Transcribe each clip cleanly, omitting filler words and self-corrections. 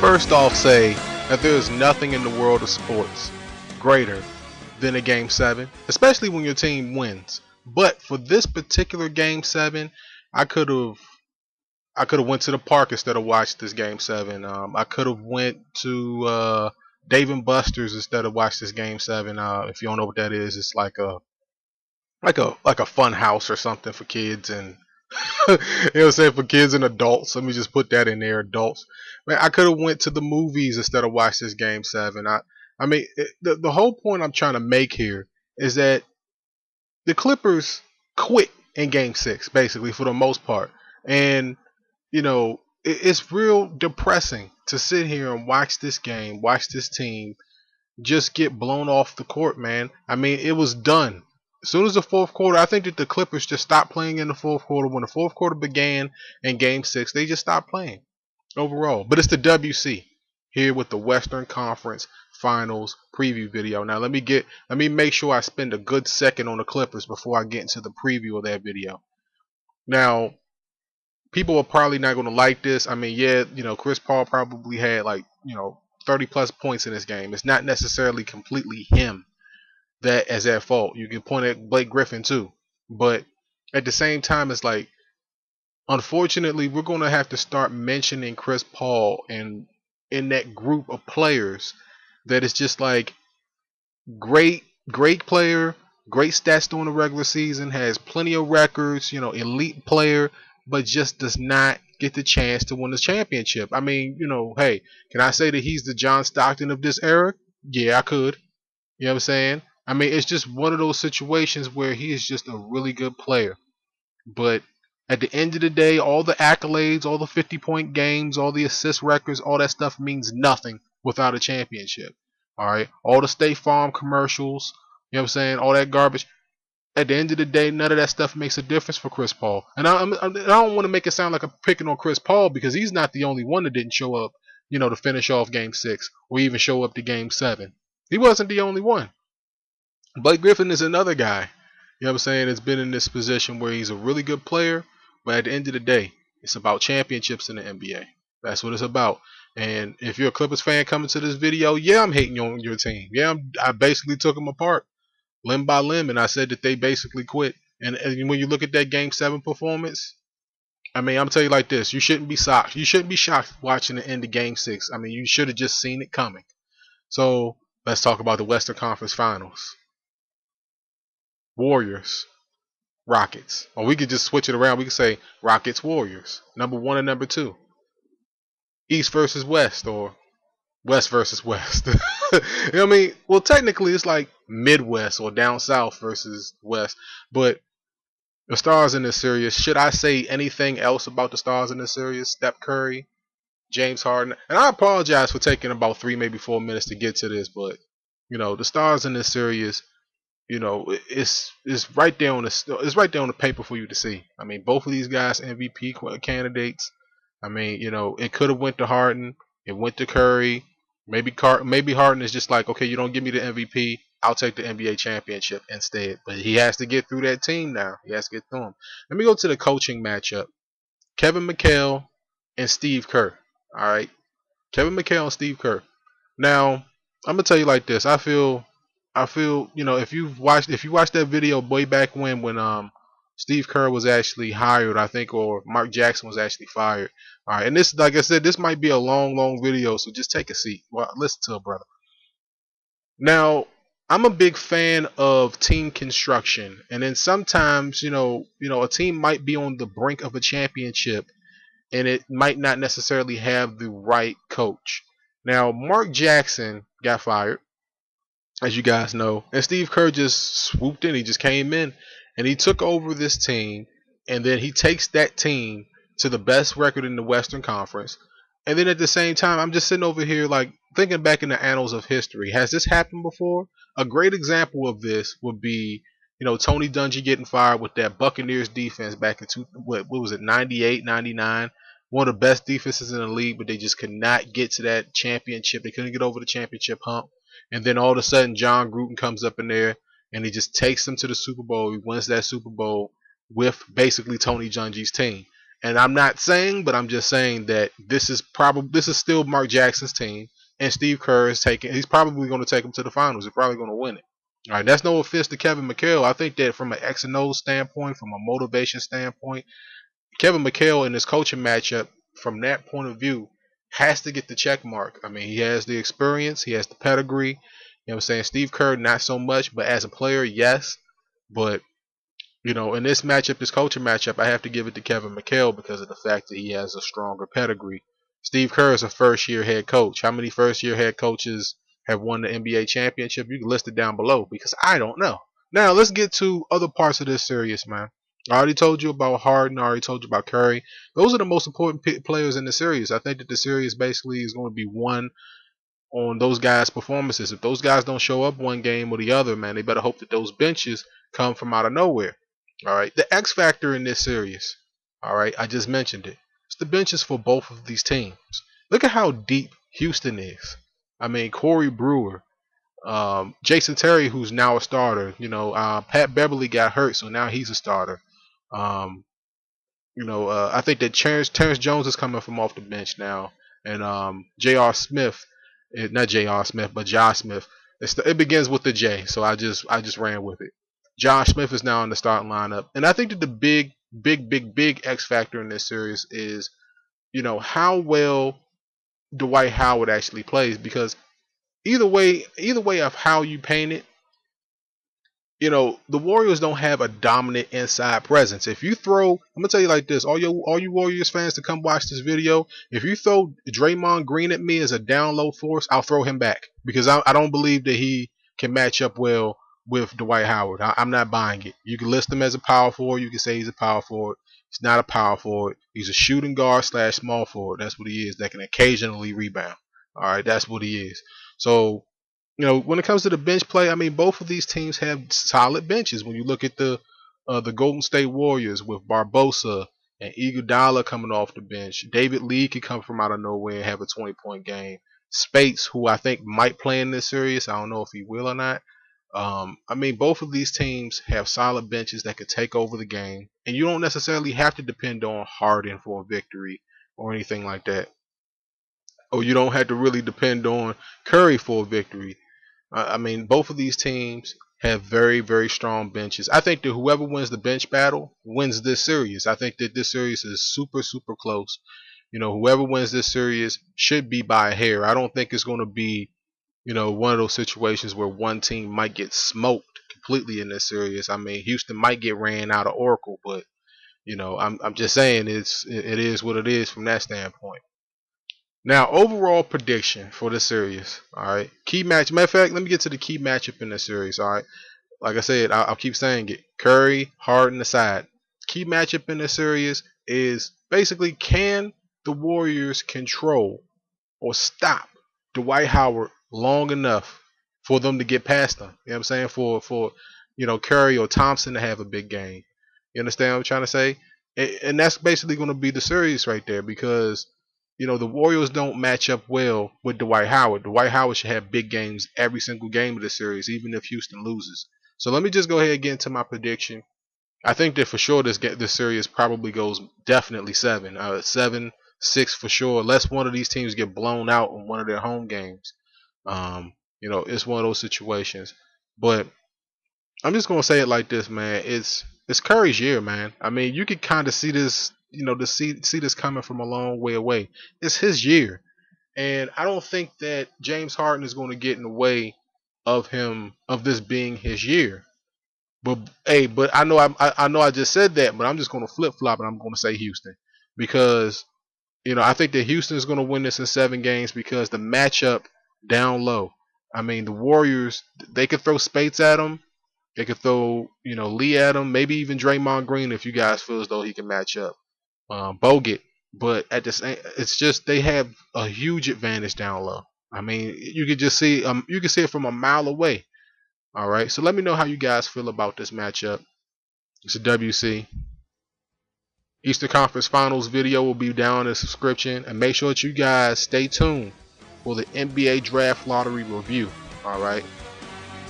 first off say that there is nothing in the world of sports greater than a Game 7, especially when your team wins. But for this particular Game 7, I could have went to the park instead of watched this Game 7. I could have went to Dave and Buster's instead of watched this Game 7. If you don't know what that is, it's like a fun house or something for kids and you know what I'm saying, for kids and adults. Let me just put that in there, adults. Man, I could have went to the movies instead of watched this Game 7. I mean, the whole point I'm trying to make here is that the Clippers quit in Game 6, basically, for the most part. And, you know, it's real depressing to sit here and watch this game, watch this team just get blown off the court, man. I mean, it was done. As soon as the fourth quarter, I think that the Clippers just stopped playing in the fourth quarter. When the fourth quarter began in Game 6, they just stopped playing overall. But it's the WC here with the Western Conference Finals preview video. Now let me make sure I spend a good second on the Clippers before I get into the preview of that video. Now, people are probably not going to like this. I mean, yeah, you know, Chris Paul probably had 30 plus points in this game. It's not necessarily completely him that as at fault. You can point at Blake Griffin too, but at the same time, it's like, unfortunately, we're going to have to start mentioning Chris Paul and in that group of players that is just like great player, great stats during the regular season, has plenty of records, you know, elite player, but just does not get the chance to win the championship. I mean, you know, hey, can I say that he's the John Stockton of this era? Yeah, I could. You know what I'm saying? I mean, it's just one of those situations where he is just a really good player. But at the end of the day, all the accolades, all the 50-point games, all the assist records, all that stuff means nothing without a championship. All right? All the State Farm commercials, you know what I'm saying? All that garbage. At the end of the day, none of that stuff makes a difference for Chris Paul. And I don't want to make it sound like I'm picking on Chris Paul because he's not the only one that didn't show up, you know, to finish off Game 6 or even show up to Game 7. He wasn't the only one. Blake Griffin is another guy, you know what I'm saying, that's been in this position where he's a really good player, but at the end of the day, it's about championships in the NBA. That's what it's about. And if you're a Clippers fan coming to this video, yeah, I'm hating on your team. Yeah, I basically took them apart limb by limb, and I said that they basically quit. And when you look at that Game 7 performance, I mean, I'm going to tell you like this. You shouldn't be shocked. You shouldn't be shocked watching the end of Game 6. I mean, you should have just seen it coming. So let's talk about the Western Conference Finals. Warriors, Rockets. Or we could just switch it around. We could say Rockets, Warriors. Number 1 and number 2. East versus West, or West versus West. You know what I mean? Well, technically, it's like Midwest or down south versus West. But the stars in this series, should I say anything else about the stars in this series? Steph Curry, James Harden. And I apologize for taking about 3, maybe 4 minutes to get to this. But, you know, the stars in this series, you know, it's right there on the paper for you to see. I mean, both of these guys MVP candidates. I mean, you know, it could have went to Harden, it went to Curry. Maybe Harden is just like, okay, you don't give me the MVP, I'll take the NBA championship instead. But he has to get through that team now. He has to get through them. Let me go to the coaching matchup. Kevin McHale and Steve Kerr. All right, Kevin McHale and Steve Kerr. Now, I'm gonna tell you like this. I feel, you know, if you watched that video way back when Steve Kerr was actually hired, I think, or Mark Jackson was actually fired. All right, and this, like I said, this might be a long video, so just take a seat. Well, listen to it, brother. Now, I'm a big fan of team construction, and then sometimes, you know, a team might be on the brink of a championship, and it might not necessarily have the right coach. Now, Mark Jackson got fired, as you guys know, and Steve Kerr just swooped in. He just came in and he took over this team, and then he takes that team to the best record in the Western Conference. And then at the same time, I'm just sitting over here like thinking back in the annals of history. Has this happened before? A great example of this would be, you know, Tony Dungy getting fired with that Buccaneers defense back in what was it, 98, 99. One of the best defenses in the league, but they just could not get to that championship. They couldn't get over the championship hump. And then all of a sudden, John Gruden comes up in there, and he just takes them to the Super Bowl. He wins that Super Bowl with basically Tony Dungy's team. And I'm not saying, but I'm just saying that this is still Mark Jackson's team, and Steve Kerr is taking. He's probably going to take them to the finals. He's probably going to win it. All right, that's no offense to Kevin McHale. I think that from an X and O standpoint, from a motivation standpoint, Kevin McHale in his coaching matchup, from that point of view, has to get the check mark. I mean, he has the experience, he has the pedigree. You know what I'm saying? Steve Kerr, not so much, but as a player, yes. But in this matchup, this coaching matchup, I have to give it to Kevin McHale because of the fact that he has a stronger pedigree. Steve Kerr is a first-year head coach. How many first-year head coaches have won the NBA championship? You can list it down below because I don't know. Now, let's get to other parts of this series, man. I already told you about Harden. I already told you about Curry. Those are the most important players in the series. I think that the series basically is going to be won on those guys' performances. If those guys don't show up one game or the other, man, they better hope that those benches come from out of nowhere. All right. The X factor in this series. All right. I just mentioned it. It's the benches for both of these teams. Look at how deep Houston is. I mean, Corey Brewer, Jason Terry, who's now a starter. Pat Beverly got hurt, so now he's a starter. I think that Terrence Jones is coming from off the bench now, and J.R. Smith, not J.R. Smith, but Josh Smith. It begins with the J, so I just ran with it. Josh Smith is now in the starting lineup, and I think that the big X factor in this series is, how well Dwight Howard actually plays, because either way of how you paint it, the Warriors don't have a dominant inside presence. If you throw, I'm gonna tell you like this, all you Warriors fans to come watch this video, if you throw Draymond Green at me as a down low force, I'll throw him back because I don't believe that he can match up well with Dwight Howard. I'm not buying it. You can list him as a power forward. You can say he's a power forward. He's not a power forward. He's a shooting guard / small forward. That's what he is. That can occasionally rebound. All right, that's what he is. So, when it comes to the bench play, I mean, both of these teams have solid benches. When you look at the Golden State Warriors with Barbosa and Iguodala coming off the bench, David Lee could come from out of nowhere and have a 20-point game. Spates, who I think might play in this series, I don't know if he will or not. I mean, both of these teams have solid benches that could take over the game, and you don't necessarily have to depend on Harden for a victory or anything like that. Or you don't have to really depend on Curry for a victory. I mean, both of these teams have very, very strong benches. I think that whoever wins the bench battle wins this series. I think that this series is super, super close. Whoever wins this series should be by a hair. I don't think it's going to be, one of those situations where one team might get smoked completely in this series. I mean, Houston might get ran out of Oracle, but I'm just saying it is what it is from that standpoint. Now, overall prediction for the series. All right, key match. Matter of fact, let me get to the key matchup in the series. All right, like I said, I'll keep saying it. Curry, Harden aside, key matchup in the series is basically, can the Warriors control or stop Dwight Howard long enough for them to get past them? You know what I'm saying? For Curry or Thompson to have a big game. You understand what I'm trying to say? And that's basically going to be the series right there, because the Warriors don't match up well with Dwight Howard. Dwight Howard should have big games every single game of the series, even if Houston loses. So let me just go ahead and get into my prediction. I think that for sure this series probably goes definitely 7-6 for sure, unless one of these teams get blown out on one of their home games. It's one of those situations. But I'm just gonna say it like this, man. It's Curry's year, man. I mean, you could kind of see this, see this coming from a long way away. It's his year, and I don't think that James Harden is going to get in the way of this being his year. But I know I just said that, but I'm just going to flip flop and I'm going to say Houston, because I think that Houston is going to win this in 7 games because the matchup down low. I mean, the Warriors, they could throw Spates at them. They could throw, Lee at him, maybe even Draymond Green if you guys feel as though he can match up. Bogut, but at the same, it's just they have a huge advantage down low. I mean, you could just see, you can see it from a mile away. All right, so let me know how you guys feel about this matchup. It's a WC. Eastern Conference Finals video will be down in the description, and make sure that you guys stay tuned for the NBA Draft Lottery review. All right,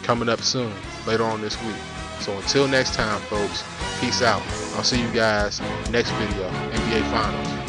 coming up soon, later on this week. So until next time, folks, peace out. I'll see you guys next video, NBA Finals.